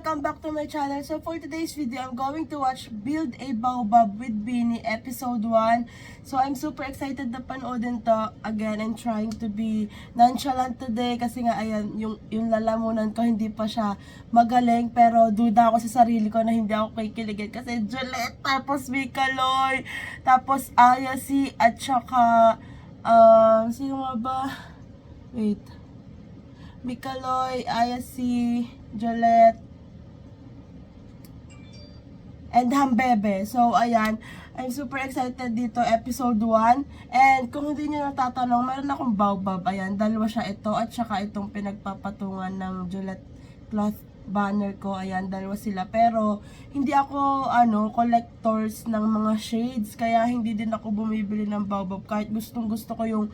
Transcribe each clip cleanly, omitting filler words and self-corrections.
welcome back to my channel. So for today's video, I'm going to watch Build a Baobab with Beanie episode 1. So I'm super excited na panoodin to. Again, I'm trying to be nonchalant today kasi nga ayan, yung lalamunan ko hindi pa siya magaling, pero duda ako sa sarili ko na hindi ako kikiligin kasi Juliet, tapos Mika Loy, tapos Aya si at saka sino nga ba? Wait. Mika Loy, Aya si Jolette, and Hambebe. So, ayan. I'm super excited dito, episode 1. And kung hindi nyo natatanong, meron akong baobab. Ayan, dalawa siya ito at saka itong pinagpapatungan ng Jolette cloth banner ko. Ayan, dalawa sila. Pero, hindi ako, collectors ng mga shades. Kaya, hindi din ako bumibili ng baobab. Kahit gustong gusto ko yung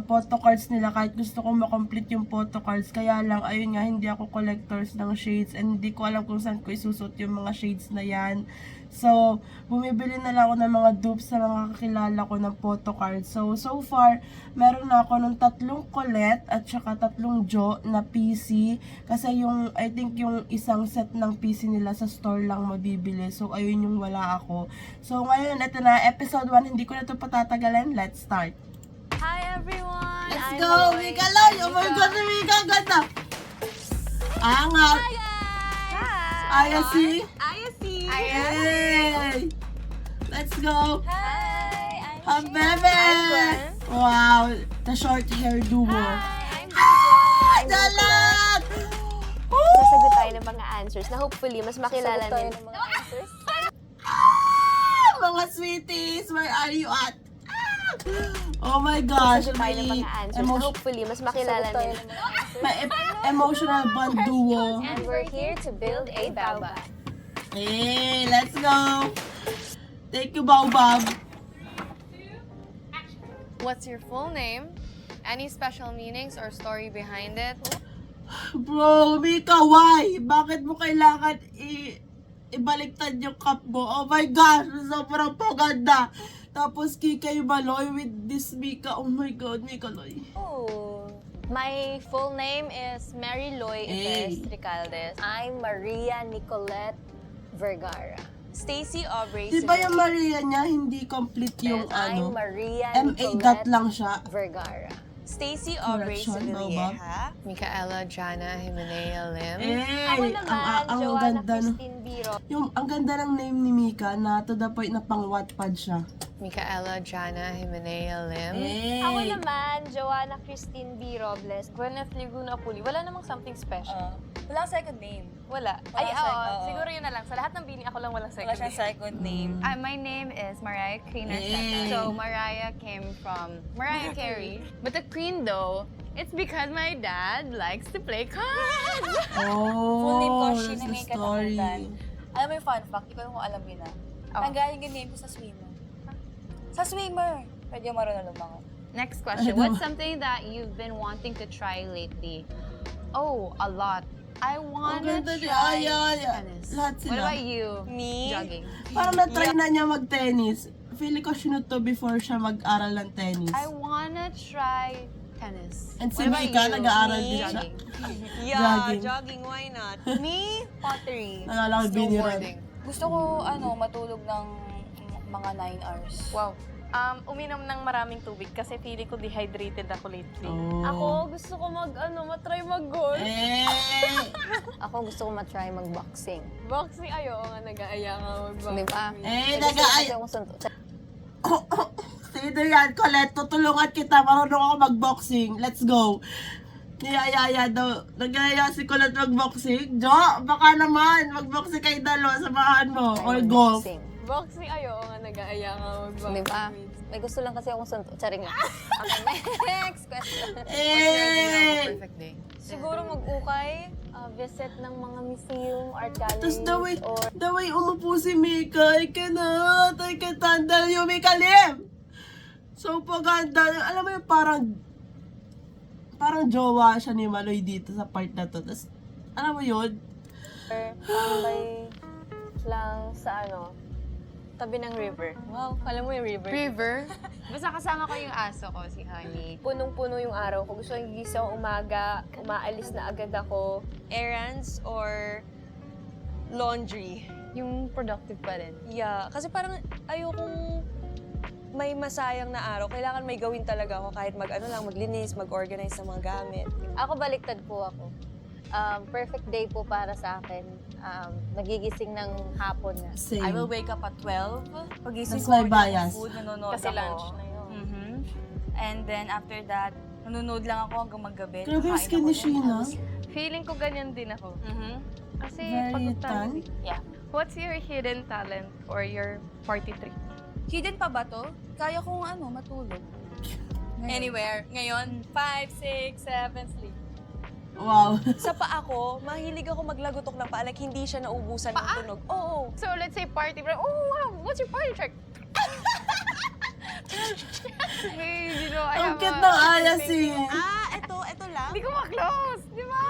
photo cards nila, kahit gusto ko makomplete yung photo cards, kaya lang, ayun nga, hindi ako collectors ng shades, and hindi ko alam kung saan ko isusot yung mga shades na yan. So, bumibili na lang ako ng mga dupes sa mga kakilala ko ng photo cards. So far, meron na ako ng 3 Colette at saka 3 Jo na PC, kasi yung, I think yung isang set ng PC nila sa store lang mabibili. So, ayun yung wala ako. So, ngayon, ito na, episode 1, hindi ko na ito patatagalin. Let's start. Hi everyone! Let's I'm go! Loy. Mika Loy! Oh my God, Mika! Ganda! Angat! Hi guys! Aya si? Ayasi! Yay! Let's go! Hi! Ang bebe! Wow! The short hair duo. Hi! I'm Gigi. Dalag! Sasagot tayo ng mga answers na hopefully mas makilala Sasagot tayo nila. ng mga answers. Mga sweeties! Where are you at? Oh my gosh! Sasagot tayo ng May mga answers na hopefully mas makilala Sasagot tayo nila. ng mga answers. may emotional bond duo. And we're here to build a baobab. Hey, let's go! Thank you, Baobab. What's your full name? Any special meanings or story behind it? Bro, Mika, why? Bakit mo kailangan ibaliktad yung cup mo? Oh my gosh, sobrang paganda. Tapos Kika yung Maloy with this Mika. Oh my God, Mika Loy. Oh. My full name is Mary Loy Hey. Ives Ricaldes. I'm Maria Nicolette Vergara. Stacy Aubrey. Di ba yung Maria niya, hindi complete yung I'm Maria MA dot Nicolette lang siya. Vergara. Stacy Aubrey Correction, Sevilleja. Micaela Jana Jimenea Lim. Ako Eh, naman, ang Joanna ganda no. Christine Biro. Ang ganda ng name ni Mika na to the point na pang Wattpad siya. Micaela Jana Jimenea Lim. Ako naman, Joanna Christine B. Robles. Gwyneth Liguna Puli. Wala namang something special. Walang second name. Wala. Ay, oo. Siguro yun na lang. Sa lahat ng bini, ako lang walang Wala second siyang name. second name. My name is Mariah Queen Hey. So, Mariah came from Mariah Carey. But the Queen though, it's because my dad likes to play cards. Oh, Full name ko, that's Sheena the May story. Katakutan. Alam mo yung fun fact, ikaw mo alam yun Oh. Nanggaling yung name ko sa swimmer. Sa swimmer! Pwede yung marunong lumangon. Next question. What's something that you've been wanting to try lately? Oh, a lot. I Ang wanna ganda ni try Aya. tennis. Lahat What sila. about you? Me? Jogging. Parang na-try na niya mag-tennis. Feeling ko sinunod to before siya mag-aral ng tennis. I wanna try tennis. And si What about Mika, you? nag-aaral din siya. Jogging. Jogging. jogging, why not? Me? Pottery. Nalala ko biniran. Snowboarding. Gusto ko, matulog ng mga 9 hours. Wow. Uminom ng maraming tubig kasi feeling ko dehydrated ako lately. Oh. Ako, gusto ko matry mag-golf. Eh! Ako gusto ko matry mag-boxing. Boxing, ayo nga nag-aaya nga mag-boxing. Di ba? Eh, Gusto ko nag-aay... kasi akong sunod. Sino yan, Colette? Tutulungan kita. Marunong ako mag-boxing. Let's go. Niyayaya daw. Nagayaya si Colette mag-boxing. Jo, baka naman. Mag-boxing kayo dalawa. Samahan mo. Or golf. Boxing, ayo nga nag-aaya nga mag-boxing. Di ba? May gusto lang kasi akong sunod. Charing lang. Okay, next question. Eh! Perfect day. Siguro mag-ukay, visit ng mga museum, art gallery, Tapos or the way umupo si Mika, I cannot handle you, Mika Lim! So, paganda. Alam mo yung parang jowa siya ni Maloy dito sa part na to. Tapos, alam mo yun? tambay lang sa tabi ng river. Wow, alam mo yung river? River? Basta kasama ko yung aso ko, si Honey. Punong-puno yung araw ko. Gusto ko gising umaga, umaalis na agad ako. Errands or laundry. Yung productive pa rin. Yeah, kasi parang ayokong may masayang na araw. Kailangan may gawin talaga ako kahit maglinis, mag-organize ng mga gamit. Ako baliktad po ako. Perfect day po para sa akin. Nagigising ng hapon na. Same. I will wake up at 12. Pagising That's ko, my bias. food, nanonood Kasi ako. lunch na yun. Mhm. And then after that, nanonood lang ako hanggang maggabi. Grabe yung Kakain skin ako ni nun. Sheena. Feeling ko ganyan din ako. Mhm. Kasi Very pagod tan? tayo. Yeah. What's your hidden talent or your party trick? Hidden pa ba to? Kaya kong matulog. Anywhere. Ngayon, 5, 6, 7, sleep. Wow. Sa paa ko, mahilig ako maglagotok ng paa. Like, hindi siya naubusan ng tunog. Oo. So let's say party trick. Oh wow, what's your party trick? Hey, you know, I Ang have cute a- ng Aya si... Ito lang. Hindi ko ma-close, di ba?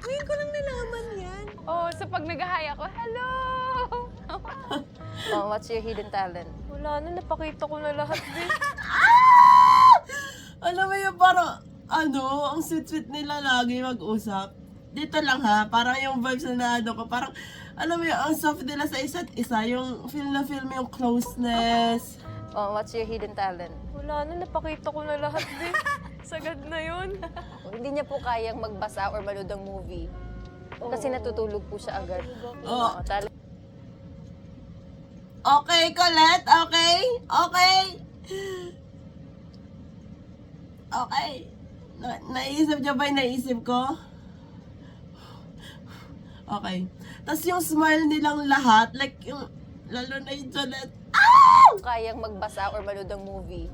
Ngayon ko lang nalaman yan. Oh, so pag nag-hi ako, hello! Oh, what's your hidden talent? Wala na, napakita ko na lahat din. Alam mo yung parang, ang sweet-sweet nila lagi mag-usap. Dito lang ha, parang yung vibes na ko, parang, alam mo yung ang soft nila sa isa't isa, yung feel na feel mo yung closeness. Oh, what's your hidden talent? Wala na, napakita ko na lahat din. Sagad na yun. Hindi niya po kayang magbasa or manood ng movie. Kasi natutulog po siya agad. Oo. Talent. Okay, Colette, okay? Okay? Okay. Naisip niyo ba yung naisip ko? Okay. Tapos yung smile nilang lahat, like yung, lalo na yung Janet, Kayang magbasa or manood ng movie.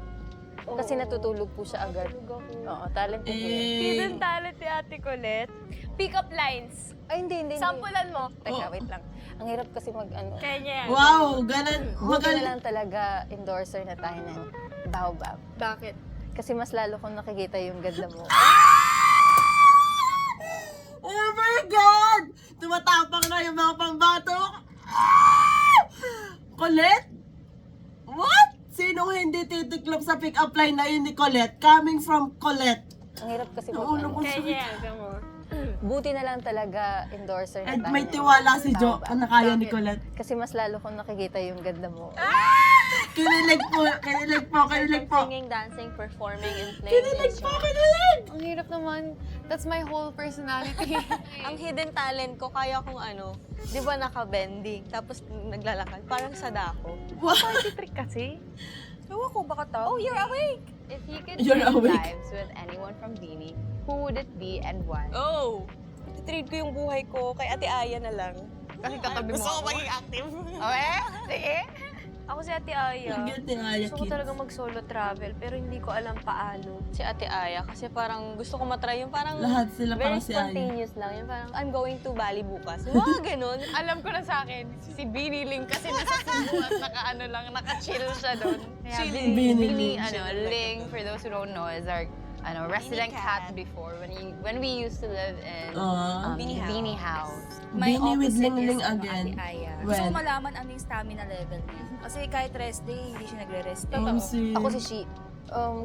Kasi natutulog po siya agad. Oo, talent po yun. Hidden talent ni Ate Colette. Pick up lines. Ay, hindi. Sampulan mo. Teka, wait lang. Ang hirap kasi Kaya niya yan. wow, ganun, Buti na lang talaga endorser na tayo ng Baobab. Bakit? Kasi mas lalo kong nakikita yung ganda mo. Oh my God! Tumatapang na yung mga pambato. Colette? What? Sinong hindi titiklop sa pick-up line na yun ni Colette? Coming from Colette. Ang hirap kasi Naulo ko Kaya sa... niya yan. Buti na lang talaga endorser na At tayo. may ng tiwala si Jo Baobab. na kaya ni Colette. Kasi mas lalo kong nakikita yung ganda mo. Kinilig po, kinilig po, kinilig po. Singing, dancing, performing, and Kinilig po, kinilig! Ang hirap naman. That's my whole personality. Ang hidden talent ko, kaya kong di ba naka-bending, tapos naglalakad, parang sadako. What? Party trick kasi. Ewan ko, baka tao. Oh, you're awake! If you could You're trade awake. lives with anyone from Beanie, who would it be and why? Oh! Titrade ko yung buhay ko kay Ate Aya na lang. Kasi katabi mo Gusto ko ako. maging active. Okay? Sige. Ako si Ate Aya. Ang ganda ni Aya Gusto ko Kids. talaga mag-solo travel, pero hindi ko alam paano. Si Ate Aya, kasi parang gusto ko matry yung parang Lahat sila very parang si Aya. spontaneous lang. Yung parang, I'm going to Bali bukas. Yung mga ganun. Alam ko na sa akin, si Beanie Ling kasi nasa Cebu at naka-chill siya doon. Kaya Chilling. Beanie Beanie, Ling. Ling, for those who don't know, is our resident cat. cat before when we used to live in Beanie House. Beanie House. Beanie with Ling Ling again. Aya. When? Gusto ko malaman ano yung stamina level niya. Kasi kahit rest day, hindi siya nagre-rest day. Ako si Shi.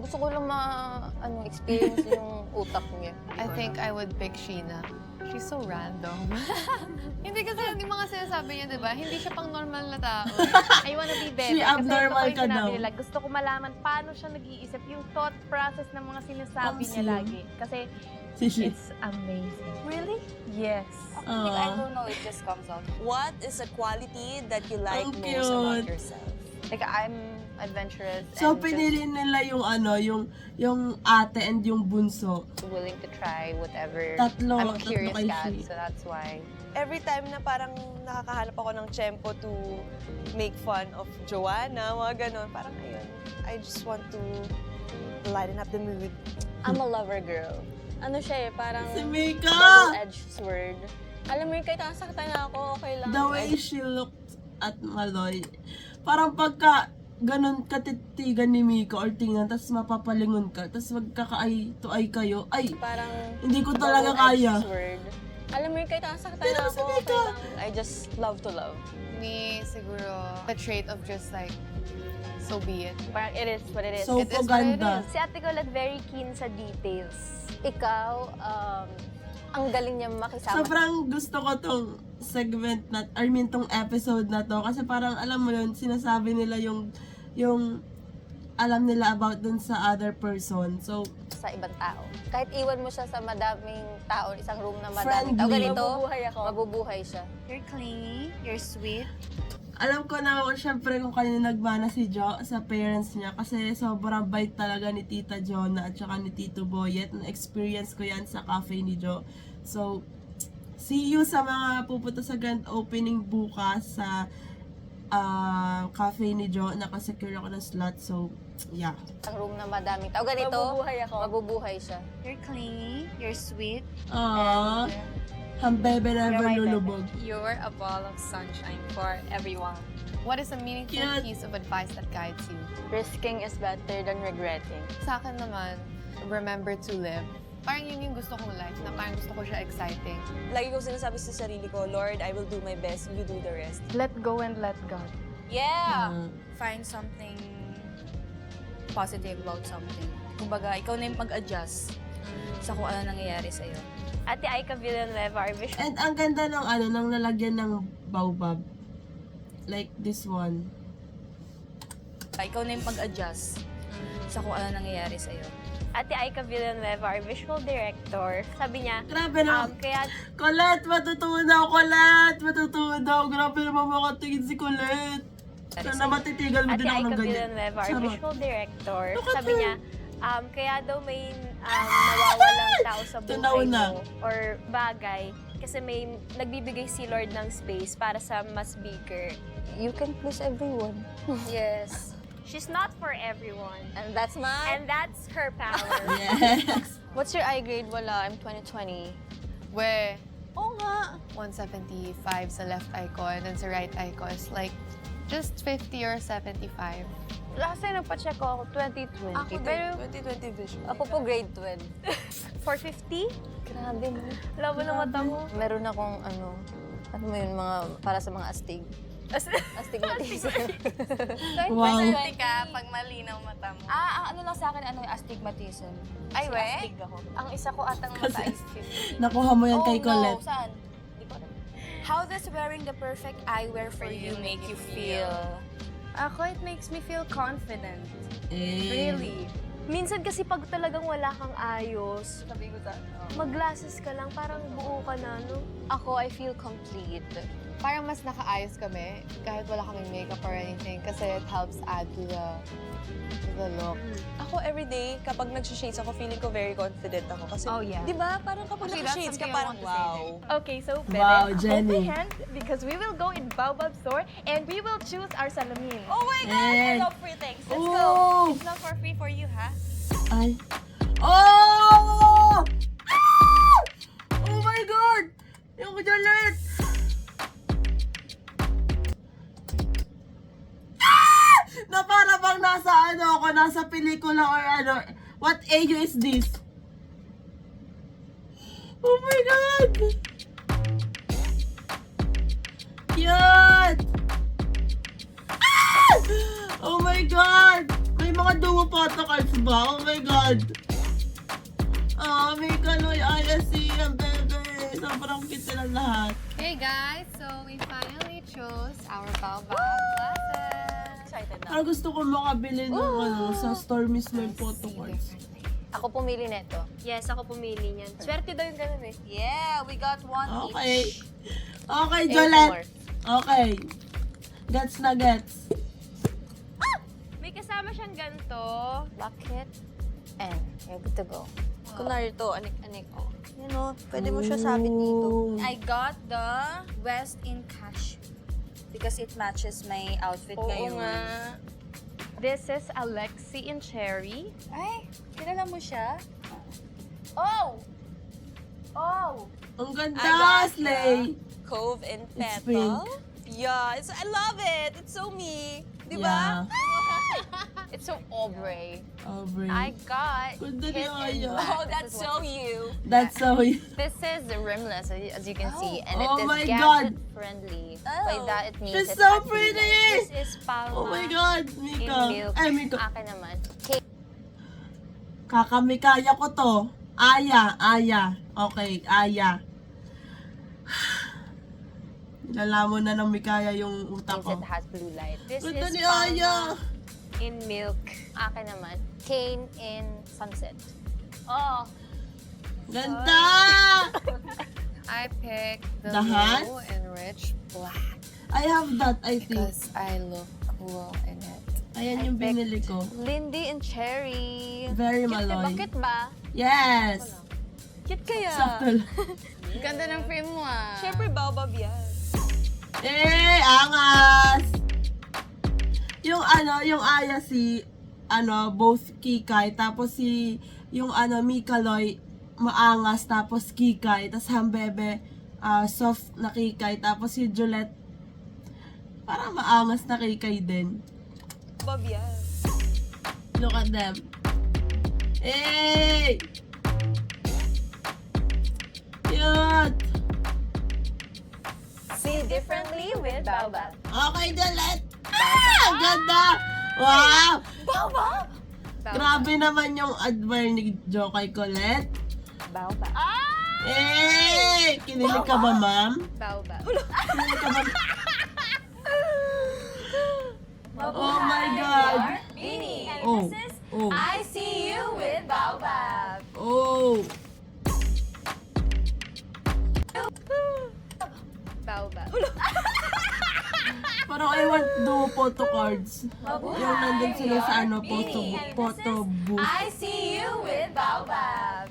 Gusto ko lang experience yung utak niya. I think I would pick Sheena. She's so random. Hindi kasi yung mga sinasabi niya, di ba? Hindi siya pang normal na tao. I wanna be better. She Kasi abnormal totoo yung ka sinabi daw. nila. Gusto ko malaman paano siya nag-iisip, yung thought process ng mga sinasabi niya Ang lagi. Kasi Si Shi. it's amazing. Really? Yes. I don't know, it just comes out. What is a quality that you like Ang most about cute. yourself? Like, I'm adventurous So, and pinili nila yung yung ate and yung bunso. just willing to try whatever. Tatlo I'm a curious kay cat, Shi. so that's why. Every time na parang nakakahanap ako ng tiyempo to make fun of Joanna, mga ganon, parang ayun, I just want to lighten up the mood. I'm a lover girl. Ano siya parang Si Mika! double-edged sword. Alam mo yun, kahit nasaktan na ako, okay lang. The way she looked at Maloy, parang pagka ganun katitigan ni Mika or tingnan, tapos mapapalingon ka, tapos magkaka-eye to eye kayo, ay, Parang hindi ko talaga double-edged kaya. sword. Alam mo yun, kahit nasaktan Pero na si ako, okay Mika. lang. I just love to love. Me, siguro, the trait of just like, so be it. Parang it is what it is. So It is what it ganda. Si Ate Colette very keen sa details. Ikaw, Ang galing niya makisama. Sobrang gusto ko tong segment tong episode na to. Kasi parang, alam mo yun, sinasabi nila yung alam nila about dun sa other person. So, Sa ibang tao. Kahit iwan mo siya sa madaming tao, isang room na madaming tao, Friendly. ganito, Mabubuhay ako. mabubuhay siya. You're clingy, you're sweet. alam ko na syempre kung kanino nagmana si Jo sa parents niya. Kasi sobrang bait talaga ni Tita Jonah at saka ni Tito Boyet. Na-experience ko yan sa cafe ni Jo. So, see you sa mga pupunta sa grand opening bukas sa cafe ni Jo. Nakasecure ako ng slot. So, yeah. Isang room na madaming tao, ganito, Mabubuhay ako. mabubuhay siya. You're clingy, you're sweet. Aww. Hambebe never You're my lulubog. You're a ball of sunshine for everyone. What is a meaningful Cute. piece of advice that guides you? Risking is better than regretting. Sa akin naman, remember to live. Parang yun yung gusto kong life, na parang gusto ko siya exciting. Lagi ko sinasabi sa sarili ko, Lord, I will do my best, you do the rest. Let go and let God. Yeah! Find something positive about something. Kumbaga, ikaw na yung mag-adjust sa kung ano nangyayari sa'yo. Ate Aika Villanueva, our vision. And ang ganda ng nang nalagyan ng baobab. Like this one. Ikaw na yung mag-adjust sa kung ano nangyayari sa'yo. Ate Aika Villanueva, our visual director. Sabi niya, Grabe na. kaya Colette, matutunaw, Colette! Matutunaw. Grabe naman makatingin si Colette. Sana matitigal mo Ate din ako ng Aika ganyan. Villanueva, our Charot. visual director. Bakit Sabi yun? niya, kaya daw may nawawalang tao sa Tunaw buhay na. mo or bagay kasi may nagbibigay si Lord ng space para sa mas bigger. You can please everyone. Yes. She's not for everyone. And that's my... And that's her power. Yes. What's your I grade? Wala, I'm 2020. Where Oo nga. 175 sa left eye ko and then sa right eye ko is like just 50 or 75. Last time nagpa-check ako, 2020. Ako din, Pero 2020 vision. Ako po grade 12. 450? Grabe mo. Labo ng mata mo. Meron akong ano mo yun, mga, para sa mga astig. Astigmatism. Wow. Swerte ka pag malinaw mata mo. Ano lang sa akin, astigmatism. Ay, we? Astig ako. Ang isa ko atang mata is 50. Nakuha mo yan kay Colette. Saan? Di ko alam. How does wearing the perfect eyewear for you make you feel? Ako, it makes me feel confident. Eh. Really. Minsan kasi pag talagang wala kang ayos, Sabi ko sa mag-glasses ka lang, parang buo ka na, no? Ako, I feel complete. Parang mas nakaayos kami kahit wala kaming makeup or anything kasi it helps add to the look. Ako everyday, kapag nag-shades ako, feeling ko very confident ako. Kasi, Oh, yeah. di ba? Parang kapag Actually, that's nag-shades ka, something I parang want to say wow. Okay, so Wow, Bebe, Jenny. hold my hand because we will go in Baobab store and we will choose our salamin. Oh my God! I Eh. love free things. Let's go! Oh! It's not for free for you, ha? Ay. Oh! Ah! Oh my God! Yung kujalit! Ah! Na para bang nasa nasa pelikula or ano. What age is this? Oh my God! Cute! Ah! Oh my God! May mga duo photocards ba? Oh my God! May Kaloy, ISC, ang bebe. Sobrang cute sila lahat. Hey guys, so we finally chose our Baobab glasses. Excited na. Parang gusto ko makabili ng sa store mismo yung photocards. Ako pumili neto. Yes, ako pumili niyan. Swerte daw yung ganun eh. Yeah, we got one Okay. each. Okay, ASMR. Jolette. Okay. Gets na gets. May kasama siyang ganito. Bucket. And you're good to go. Kunwari to, anik-anik. You know, pwede mo siya sabit dito. I got the West in Cashmere because it matches my outfit ngayon. This is Alexi in Cherry. Ay, kilala mo siya? Oh! Oh! Ang I ganda, got Slay. Cove and It's Petal. Yeah, I love it. It's so me. Di ba? It's so Aubrey. Aubrey. I got Ganda Kiss ni and Aya. Black. Oh, that's so you. That's so This is rimless, as you can see, and Oh it my is God. gadget friendly. Oh. By that it means She's it so has pretty! This is Palma. Oh my God, In Mika. milk. Ay, Mika. Akin naman. Kakamikaya ko to. Aya. Okay, Aya. Nilalamon na ng Mikaya yung utak Because ko. it has blue light. This Ganda is ni Aya. in milk. Akin naman, Kane in Sunset. Oh, Ganda! I picked the The hat? blue and rich black I have that, I think. because I look cool in it. Ayan yung binili ko. Lindy and Cherry. Very Cute, Maloy. bakit ba? Yes! Cute kaya. Sakto lang. Ganda ng frame mo ah. Siyempre, baobab yan. Angas! Yung Aya both Kikay, tapos yung Mikaloy, maangas, tapos Kikay, tapos Hambebe, soft na Kikay, tapos si Juliet, parang maangas na Kikay din. Baobab yan. Look at them. Hey! Cute! See differently with Baobab. Okay, Juliet! Ganda! Wow! Grabe naman yung admire ni Jokay Colette. Baobab. Kinilig ka ba, ma'am? Baobab. Kinilig ka ba? Oh my God! Oh. I see you with Baobab. Oh. Baobab. Parang I want do photo cards. Yung nandun sila sa photo booth. I see you with Baobab.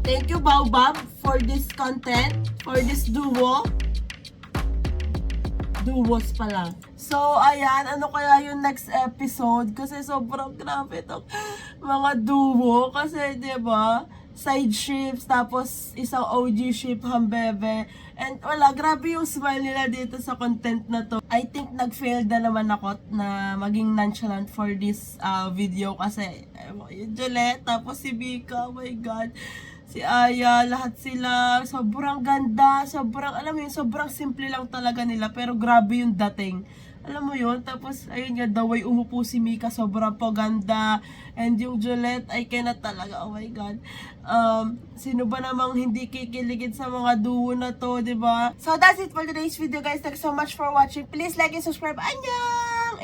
Thank you, Baobab, for this content, for this duo. Duos pala. So, ayan, ano kaya yung next episode? Kasi sobrang grabe itong mga duo. Kasi, di ba, side ships, tapos isang OG ship, Hambebe. And wala, grabe yung smile nila dito sa content na to. I think nag-fail na naman ako na maging nonchalant for this video. Kasi, yung Juliet, tapos si Vika, oh my God. Si Aya, lahat sila, sobrang ganda, sobrang, alam mo yun, sobrang simple lang talaga nila, pero grabe yung dating. Alam mo yun, tapos, ayun nga, the way umupo si Mika, sobrang po ganda, and yung Juliet, I cannot talaga, oh my God. Sino ba namang hindi kikiligid sa mga duo na to, di ba? So, that's it for today's video, guys. Thanks so much for watching. Please like and subscribe. Annyeong!